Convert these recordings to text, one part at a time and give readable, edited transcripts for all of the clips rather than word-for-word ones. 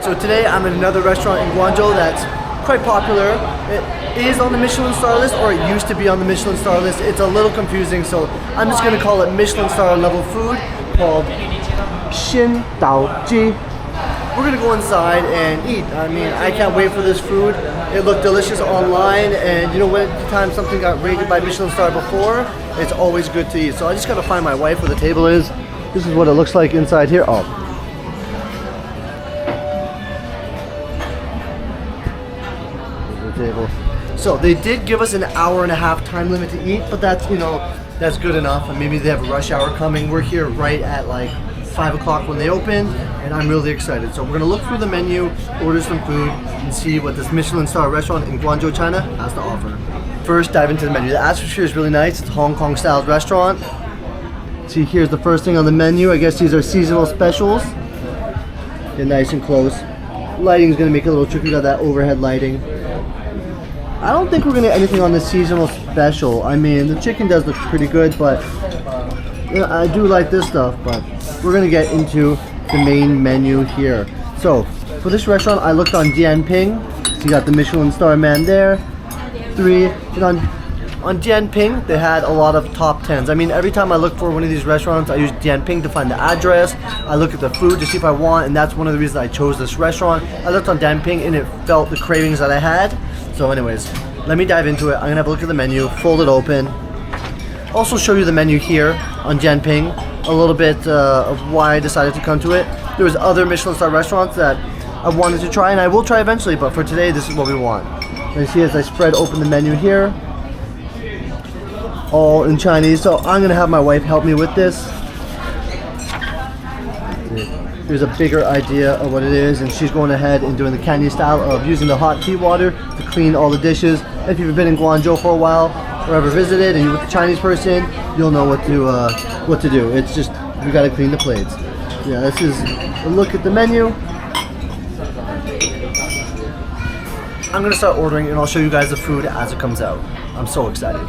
So today I'm at another restaurant in Guangzhou that's quite popular. It is on the Michelin Star list, or it used to be on the Michelin Star list. It's a little confusing, so I'm just going to call it Michelin Star level food, called Xin Dau Ji. We're going to go inside and eat. I mean, I can't wait for this food. It looked delicious online, and you know, when anytime something got rated by Michelin Star before, it's always good to eat. So I just got to find my wife where the table is. This is what it looks like inside here. Oh. Table. So they did give us an hour and a half time limit to eat, but that's, you know, that's good enough. And maybe they have a rush hour coming. We're here right at like 5 o'clock when they open, and I'm really excited. So we're gonna look through the menu, order some food, and see what this Michelin Star restaurant in Guangzhou, China has to offer. First, dive into the menu. The atmosphere is really nice. It's a Hong Kong style restaurant. See, here's the first thing on the menu. I guess these are seasonal specials. Get nice and close. Lighting is gonna make it a little tricky without that overhead lighting. I don't think we're gonna get anything on the seasonal special. I mean, the chicken does look pretty good, but you know, I do like this stuff. But we're gonna get into the main menu here. So for this restaurant, I looked on Dianping. So you got the Michelin Star man there. And on Dianping, they had a lot of top 10s. I mean, every time I look for one of these restaurants, I use Dianping to find the address. I look at the food to see if I want, and that's one of the reasons I chose this restaurant. I looked on Dianping and it felt the cravings that I had. So anyways, let me dive into it. I'm gonna have a look at the menu, fold it open. Also show you the menu here on Dianping, a little bit of why I decided to come to it. There was other Michelin Star restaurants that I wanted to try, and I will try eventually, but for today, this is what we want. You see as I spread open the menu here, all in Chinese, so I'm gonna have my wife help me with this. Here's a bigger idea of what it is, and she's going ahead and doing the Cantonese style of using the hot tea water to clean all the dishes. If you've been in Guangzhou for a while or ever visited and you're with a Chinese person, you'll know what to do. It's just, we gotta clean the plates. Yeah, this is a look at the menu. I'm gonna start ordering and I'll show you guys the food as it comes out. I'm so excited.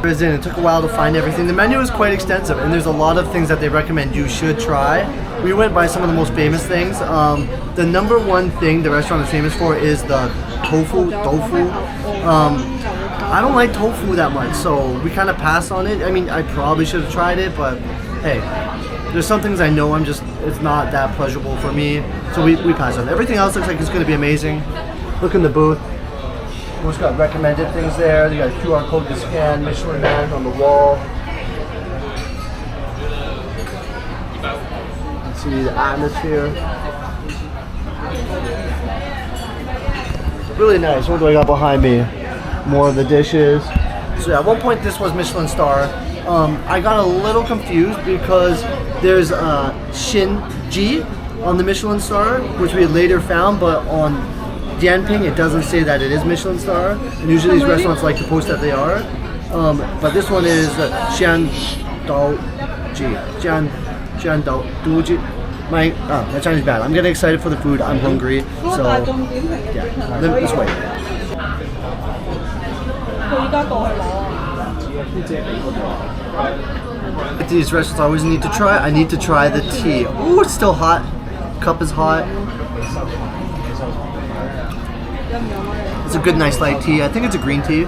It took a while to find everything. The menu is quite extensive, and there's a lot of things that they recommend you should try. We went by some of the most famous things. The number one thing the restaurant is famous for is the tofu. I don't like tofu that much, so we kind of passed on it. I mean, I probably should have tried it, but hey, there's some things I know it's not that pleasurable for me, so we passed on it. Everything else looks like it's going to be amazing. Look in the booth. We just got recommended things there. They got a QR code to scan, Michelin Man on the wall. You can see the atmosphere. Really nice. What do I got behind me? More of the dishes. So yeah, at one point this was Michelin Star. I got a little confused because there's Xin Dau Ji on the Michelin Star, which we had later found, but on Dianping, it doesn't say that it is Michelin Star, and usually these restaurants like to post that they are. But this one is Xin Dau Ji. Xin Dau Ji. My Chinese is bad. I'm getting excited for the food. I'm hungry, so yeah. Let's wait. At these restaurants, I always need to try. I need to try the tea. Ooh, it's still hot. Cup is hot. It's a good, nice light tea. I think it's a green tea.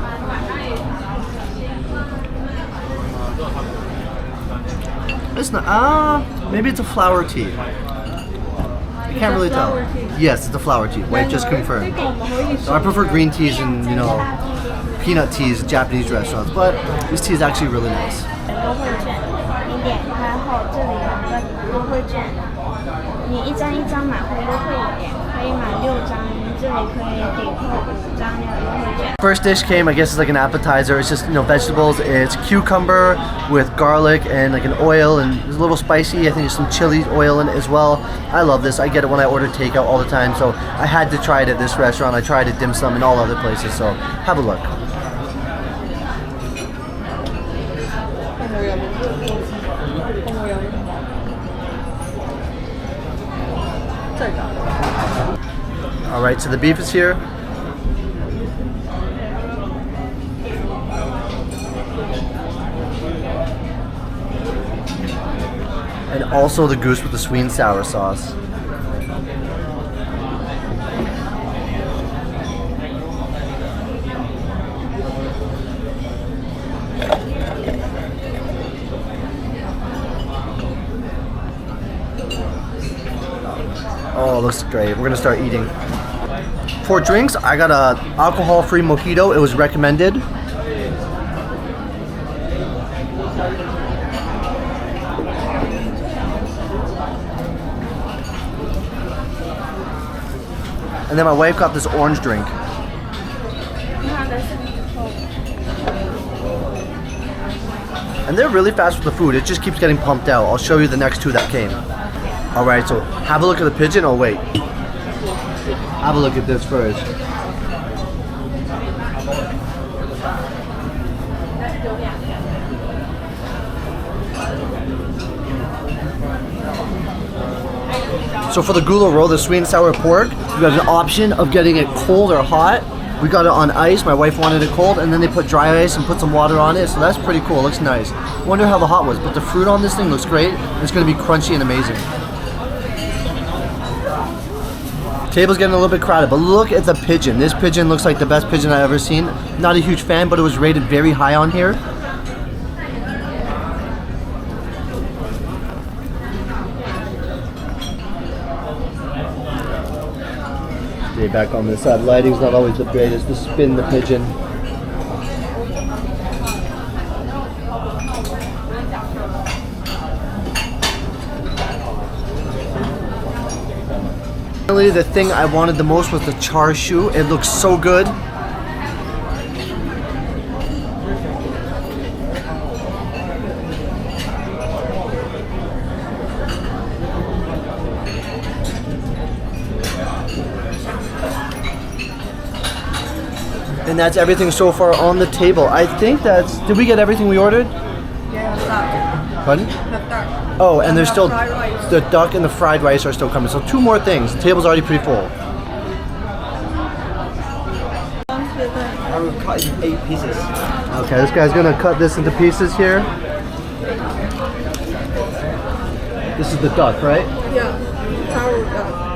It's not. Maybe it's a flower tea. I can't really tell. Yes, it's a flower tea. Wife just confirmed. So I prefer green teas and, you know, peanut teas at Japanese restaurants, but this tea is actually really nice. First dish came, I guess it's like an appetizer. It's just, you know, vegetables. It's cucumber with garlic and like an oil, and it's a little spicy. I think there's some chili oil in it as well. I love this. I get it when I order takeout all the time, so I had to try it at this restaurant. I tried it dim sum and all other places, so have a look. Alright, so the beef is here. And also the goose with the sweet and sour sauce. looks great. We're gonna start eating. For drinks, I got a alcohol-free mojito. It was recommended. And then my wife got this orange drink. And they're really fast with the food. It just keeps getting pumped out. I'll show you the next two that came. All right, so have a look at the pigeon. Oh, wait. Have a look at this first. So for the gula roll, the sweet and sour pork, you got an option of getting it cold or hot. We got it on ice. My wife wanted it cold, and then they put dry ice and put some water on it. So that's pretty cool. It looks nice. Wonder how the hot was, but the fruit on this thing looks great. It's going to be crunchy and amazing. Table's getting a little bit crowded, but look at the pigeon. This pigeon looks like the best pigeon I've ever seen. Not a huge fan, but it was rated very high on here. Stay back on this side. Lighting's not always the greatest to spin the pigeon. The thing I wanted the most was the char siu. It looks so good. And that's everything so far on the table. I think that's... Did we get everything we ordered? Yeah, duck. Pardon? The duck. Oh, and there's still... fried rice. The duck and the fried rice are still coming. So two more things. The table's already pretty full. I will cut in 8 pieces. Okay, this guy's gonna cut this into pieces here. This is the duck, right? Yeah, taro duck.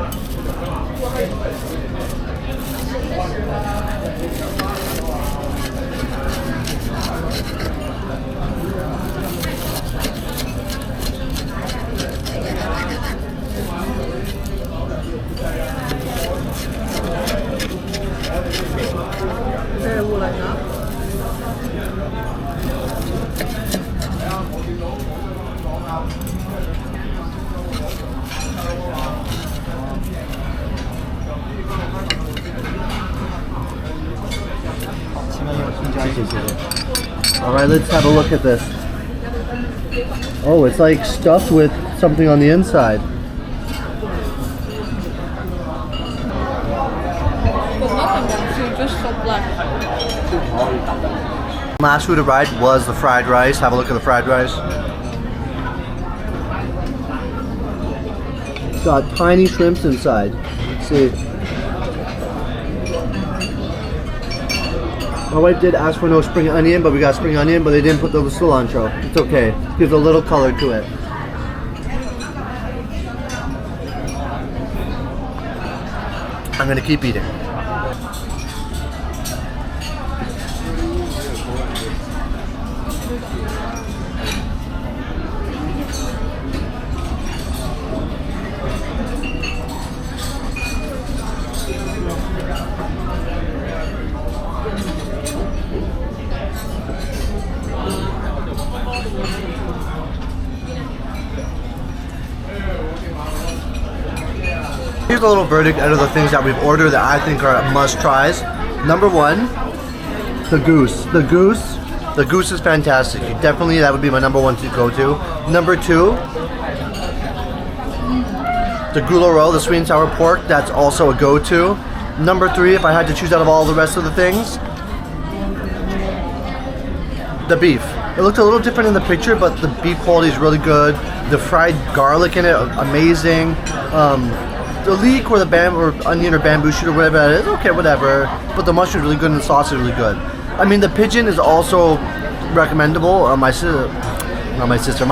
Alright, let's have a look at this. Oh, it's like stuffed with something on the inside. Just so black. Last food to ride was the fried rice. Have a look at the fried rice. It's got tiny shrimps inside. Let's see. My wife did ask for no spring onion, but we got spring onion, but they didn't put the cilantro. It's okay. Gives a little color to it. I'm gonna keep eating. Here's a little verdict out of the things that we've ordered that I think are must-tries. Number one, the goose. The goose is fantastic. Definitely, that would be my number one to go to. Number two, the gula roll, the sweet and sour pork. That's also a go-to. Number three, if I had to choose out of all the rest of the things, the beef. It looked a little different in the picture, but the beef quality is really good. The fried garlic in it, amazing. The leek or the onion or bamboo shoot or whatever that is, okay, whatever. But the mushroom is really good and the sauce is really good. I mean, the pigeon is also recommendable. My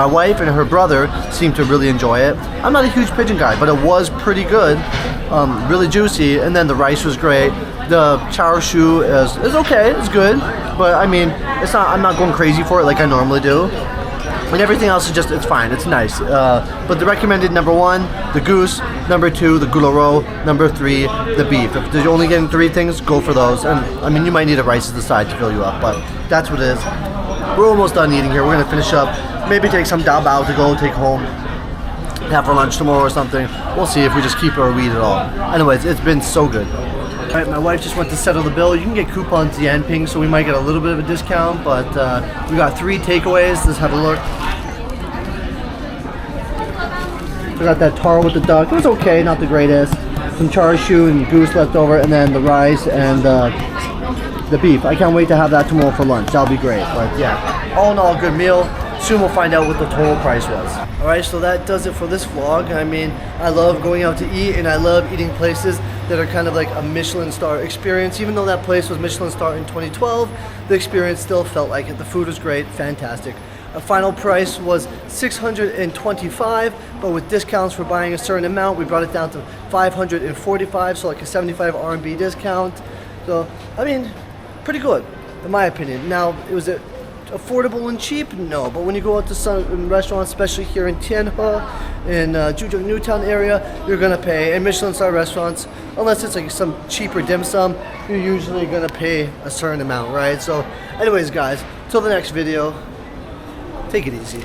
wife and her brother seem to really enjoy it. I'm not a huge pigeon guy, but it was pretty good. Really juicy, and then the rice was great. The char siu is okay, it's good, but I mean, it's not. I'm not going crazy for it like I normally do. And everything else is just, it's fine, it's nice. But the recommended number 1, the goose, number 2, the goulash, number 3, the beef. If you're only getting 3 things, go for those. And I mean, you might need a rice at the side to fill you up, but that's what it is. We're almost done eating here. We're gonna finish up, maybe take some dao bao to go take home, have for lunch tomorrow or something. We'll see if we just keep it or we eat it all. Anyways, it's been so good. All right, my wife just went to settle the bill. You can get coupons Yanping, so we might get a little bit of a discount, but we got 3 takeaways. Let's have a look. We got that tar with the duck. It was okay, not the greatest. Some char siu and goose left over, and then the rice and the beef. I can't wait to have that tomorrow for lunch. That'll be great. But yeah, all in all, good meal. Soon we'll find out what the total price was. All right, so that does it for this vlog. I mean, I love going out to eat, and I love eating places that are kind of like a Michelin star experience. Even though that place was Michelin star in 2012, the experience still felt like it. The food was great, fantastic. A final price was $625, but with discounts for buying a certain amount, we brought it down to $545, so like a 75 RMB discount. So, I mean, pretty good, in my opinion. Now, was it affordable and cheap? No, but when you go out to some restaurants, especially here in Tianhe, in Zhujiang Newtown area, you're gonna pay. In Michelin star restaurants, unless it's like some cheaper dim sum, you're usually gonna pay a certain amount, right? So, anyways, guys, till the next video. Take it easy.